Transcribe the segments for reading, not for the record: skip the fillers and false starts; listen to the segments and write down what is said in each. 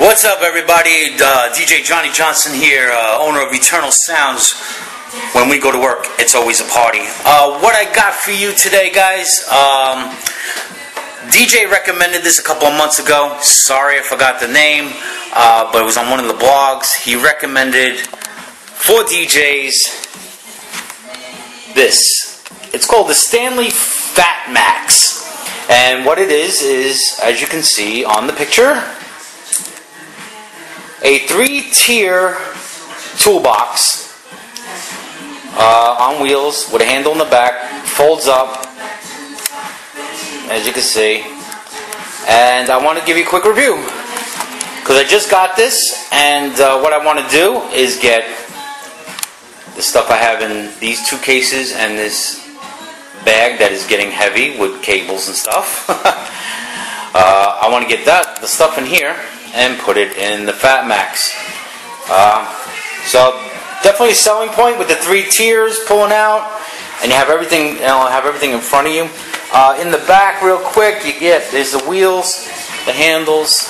What's up, everybody? DJ Johnny Johnson here, owner of Eternal Sounds. When we go to work, it's always a party. What I got for you today, guys, DJ recommended this a couple of months ago. Sorry I forgot the name, but it was on one of the blogs. He recommended for DJs this. It's called the Stanley Fat Max. And what it is, as you can see on the picture, a 3-tier toolbox on wheels with a handle in the back, folds up, as you can see. And I want to give you a quick review because I just got this, and what I want to do is get the stuff I have in these two cases and this bag that is getting heavy with cables and stuff. I want to get the stuff in here and put it in the Fat Max. So definitely a selling point with the 3 tiers pulling out, and you have everything. Have everything in front of you. In the back, real quick, you get there's the wheels, the handles.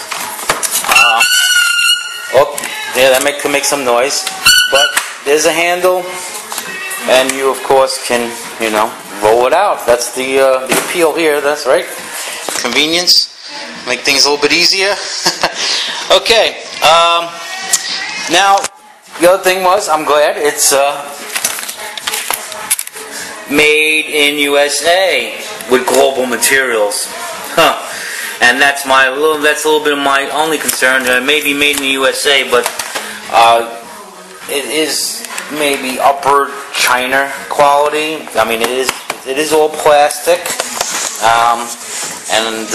Yeah, that can make some noise, but there's a handle, and you of course can roll it out. That's the appeal here. That's right, convenience. Make things a little bit easier. Okay. Now, the other thing was, I'm glad it's made in USA with global materials. And that's a little bit of my only concern. It may be made in the USA, but it is maybe upper China quality. I mean, it is all plastic, and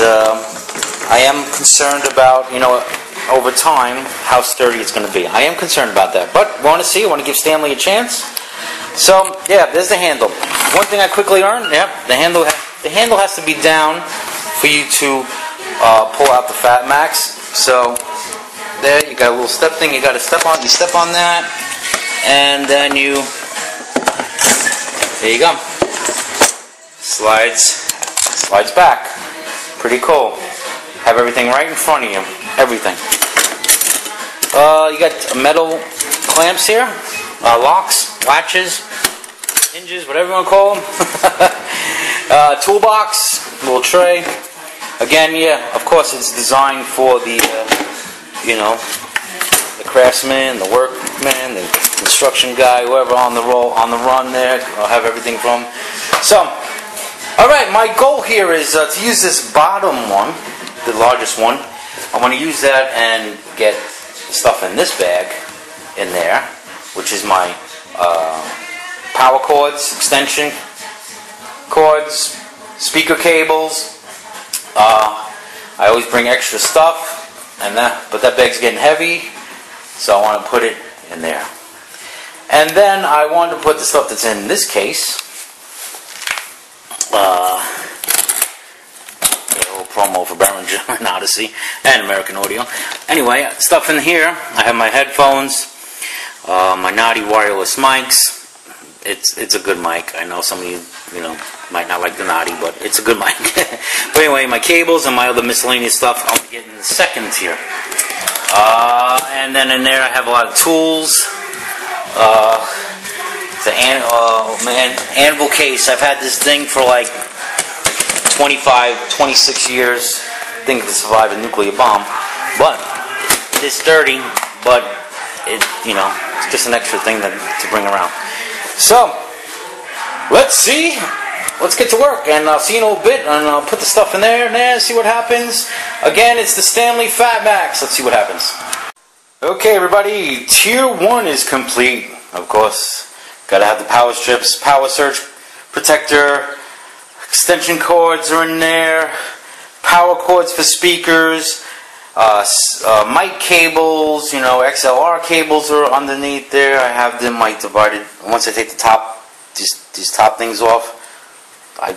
I am concerned about, over time, how sturdy it's going to be. I am concerned about that. But I want to give Stanley a chance. So, yeah, there's the handle. One thing I quickly learned, the handle has to be down for you to pull out the Fat Max. So, there, you got a little step thing you got to step on. You step on that, and then there you go. Slides back. Pretty cool. Have everything right in front of you. Everything. You got metal clamps here, locks, latches, hinges, whatever you want to call them. Toolbox, little tray. Again, yeah, of course it's designed for the, the craftsman, the workman, the construction guy, whoever on the run there. I'll have everything from. So, all right, my goal here is to use this bottom one, the largest one. I want to use that and get stuff in this bag in there, which is my power cords, extension cords, speaker cables. I always bring extra stuff, but that bag's getting heavy, so I want to put it in there. And then I want to put the stuff that's in this case. Promo for Baron John Odyssey and American Audio. Anyway, stuff in here. I have my headphones, my Naughty wireless mics. It's a good mic. I know some of you might not like the Naughty, but it's a good mic. But anyway, my cables and my other miscellaneous stuff I'll get in the second tier. And then in there I have a lot of tools. The anvil case. I've had this thing for like 25, 26 years. I think it could survive a nuclear bomb. But it's sturdy, but it's just an extra thing to bring around. So, let's see. Let's get to work, and I'll see you in a little bit, and I'll put the stuff in there, see what happens. Again, it's the Stanley Fat Max. Let's see what happens. Okay, everybody, Tier 1 is complete. Of course, gotta have the power strips, power surge protector, extension cords are in there, power cords for speakers, mic cables, XLR cables are underneath there. I have them divided. Once I take the top, these top things off, I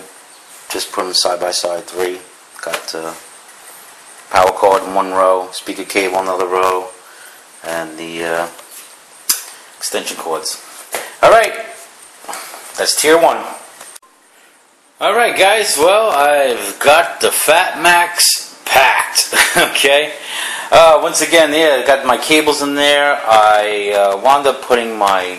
just put them side by side, 3. Got power cord in one row, speaker cable in another row, and the extension cords. Alright, that's Tier 1. Alright guys, well, I've got the Fat Max packed, okay? Once again, yeah, I got my cables in there. I wound up putting my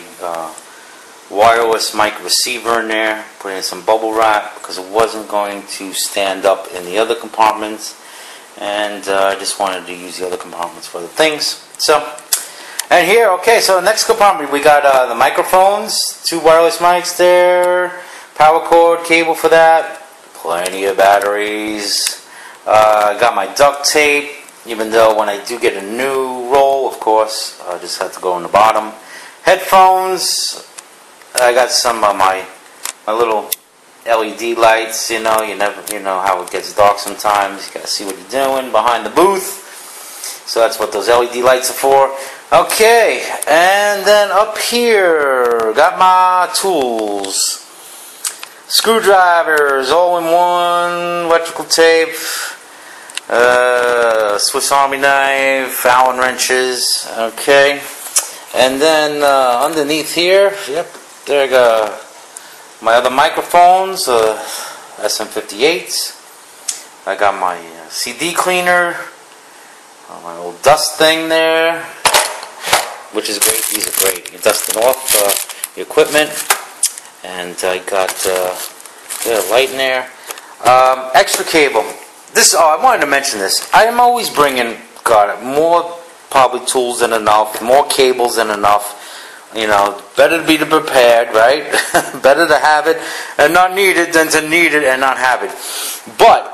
wireless mic receiver in there, putting in some bubble wrap because it wasn't going to stand up in the other compartments, and I just wanted to use the other compartments for the things. So, and here, okay, so the next compartment we got the microphones, 2 wireless mics there, power cord, cable for that, plenty of batteries. I got my duct tape, even though when I do get a new roll, of course, I just have to go in the bottom. Headphones. I got some of my little LED lights. You know how it gets dark sometimes. You gotta see what you're doing behind the booth. So that's what those LED lights are for. Okay, and then up here, got my tools. Screwdrivers, all-in-one, electrical tape, Swiss Army knife, Allen wrenches. Okay, and then underneath here, yep. There I got my other microphones, SM58s. I got my CD cleaner, my little dust thing there, which is great. These are great. You dust it off the equipment, and I got a light in there. Extra cable. This. Oh, I wanted to mention this. I am always bringing, more probably tools than enough, more cables than enough. You know, better to be prepared, right? Better to have it and not need it than to need it and not have it. But,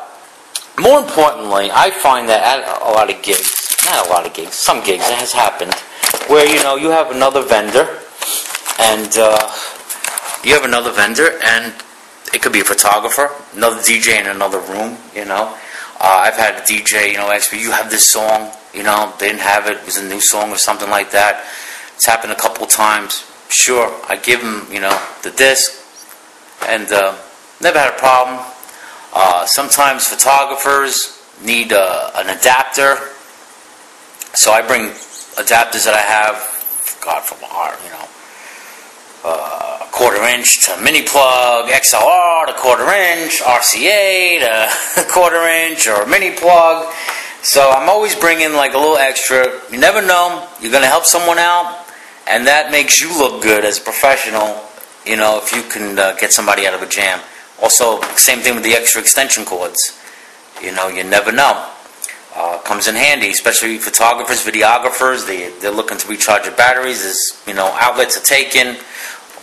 more importantly, I find that at a lot of gigs, not a lot of gigs, some gigs, it has happened, where, you have another vendor, and it could be a photographer, another DJ in another room, I've had a DJ, ask me, you have this song, they didn't have it, it was a new song or something like that. It's happened a couple times. Sure, I give them, the disc, and never had a problem. Sometimes photographers need an adapter, so I bring adapters that I have, from our, a 1/4 inch to mini plug, XLR to 1/4 inch, RCA to 1/4 inch, or mini plug. So I'm always bringing like a little extra. You never know, you're going to help someone out. And that makes you look good as a professional, if you can get somebody out of a jam. Also, same thing with the extra extension cords. You never know. Comes in handy, especially photographers, videographers. They're looking to recharge their batteries. As outlets are taken,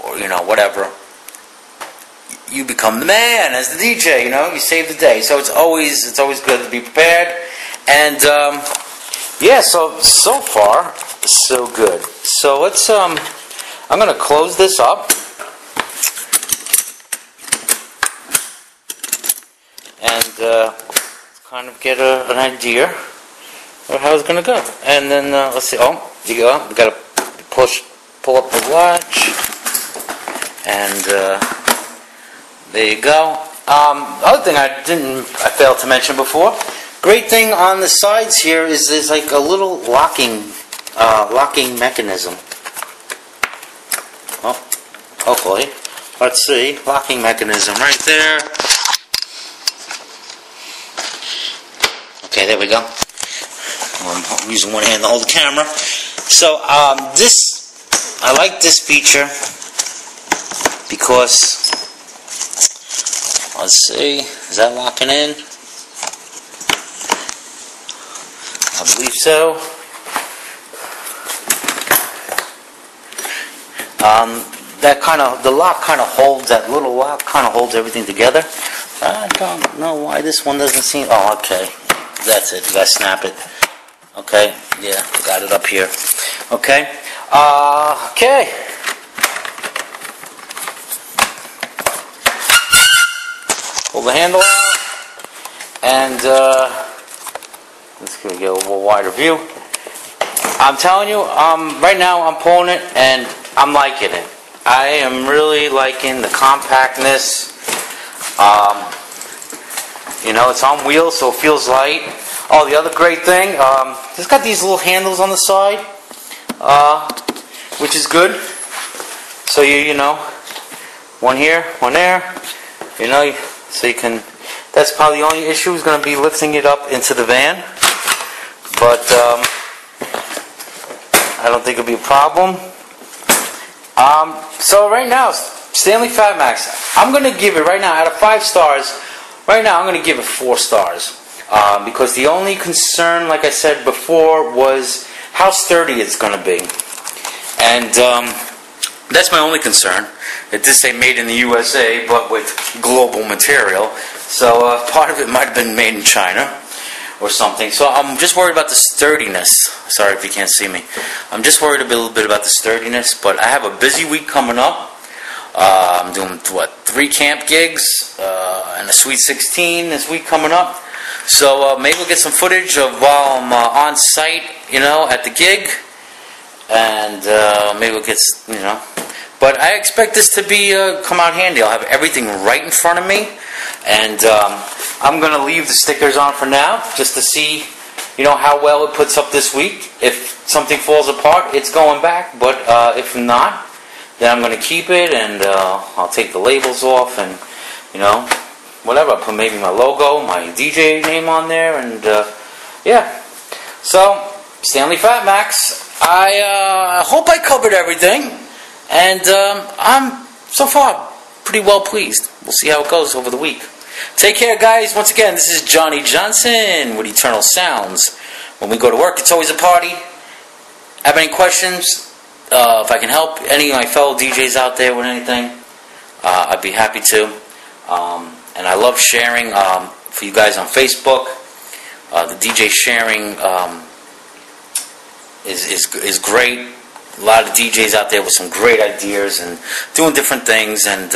or whatever. You become the man as the DJ. You save the day. So it's always good to be prepared. And yeah, so far so good. So let's I'm gonna close this up, and kind of get an idea of how it's gonna go. And then let's see. Oh, you go. We gotta pull up the watch, and there you go. Other thing I failed to mention before. Great thing on the sides here is there's like a little locking mechanism. Oh, hopefully. Let's see. Locking mechanism right there. Okay, there we go. I'm using one hand to hold the camera. So, I like this feature because, let's see, is that locking in? I believe so. The lock kind of holds, that little lock kind of holds everything together. I don't know why this one doesn't seem, oh, okay. That's it, you gotta snap it. Okay, yeah, got it up here. Okay, okay. Pull the handle out, and let's get a little wider view. I'm telling you, right now I'm pulling it and I'm liking it. I am really liking the compactness. It's on wheels, so it feels light. Oh, the other great thing, it's got these little handles on the side, which is good. So one here, one there, so you can. That's probably the only issue is going to be lifting it up into the van. but I don't think it'll be a problem. So right now, Stanley Fat Max, I'm going to give it right now, out of 5 stars, right now I'm going to give it 4 stars. Because the only concern, like I said before, was how sturdy it's going to be. And that's my only concern. It did say made in the USA, but with global material. So part of it might have been made in China or something. So I'm just worried about the sturdiness. Sorry if you can't see me. I'm just worried a little bit about the sturdiness. But I have a busy week coming up. I'm doing, 3 camp gigs and a Sweet 16 this week coming up. So maybe we'll get some footage of while I'm on site, at the gig. And maybe we'll get, But I expect this to be come out handy. I'll have everything right in front of me. And I'm going to leave the stickers on for now, just to see, how well it puts up this week. If something falls apart, it's going back. But if not, then I'm going to keep it, and I'll take the labels off, and, whatever. I'll put maybe my logo, my DJ name on there, and, yeah. So, Stanley Fat Max, I hope I covered everything, and I'm, so far, pretty well pleased. We'll see how it goes over the week. Take care, guys. Once again, this is Johnny Johnson with Eternal Sounds. When we go to work, it's always a party. Have any questions? If I can help any of my fellow DJs out there with anything, I'd be happy to. And I love sharing for you guys on Facebook. The DJ sharing is great. A lot of DJs out there with some great ideas and doing different things. And,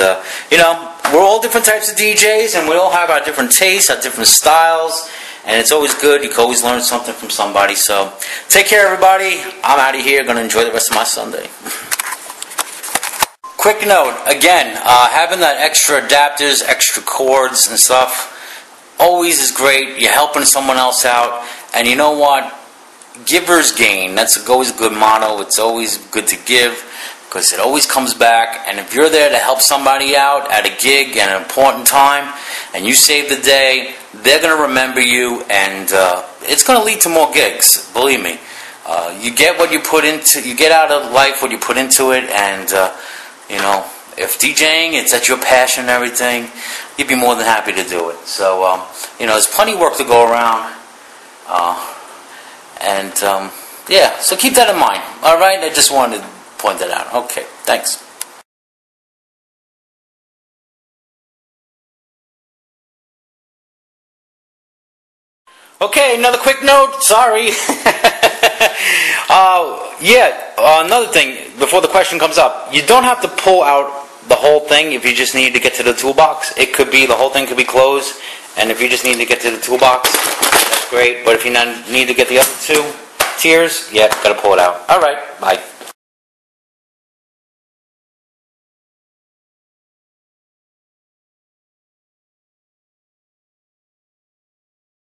we're all different types of DJs, and we all have our different tastes, our different styles. And it's always good. You can always learn something from somebody. So, take care, everybody. I'm out of here. Going to enjoy the rest of my Sunday. Quick note, again, having that extra adapters, extra cords and stuff, always is great. You're helping someone else out. And you know what? Giver's gain. That's always a good motto. It's always good to give, because it always comes back. And if you're there to help somebody out at a gig at an important time, and you save the day, they're going to remember you, and it's going to lead to more gigs. Believe me, you get what you put into. You get out of life what you put into it, and if DJing, it's at your passion and everything, you'd be more than happy to do it. So there's plenty of work to go around, yeah. So keep that in mind. All right, I just wanted to point that out. Okay, thanks. Okay, another quick note. Sorry. Another thing, before the question comes up, you don't have to pull out the whole thing if you just need to get to the toolbox. It could be, the whole thing could be closed, and if you just need to get to the toolbox, that's great. But if you need to get the other 2 tiers, yeah, gotta pull it out. Alright, bye.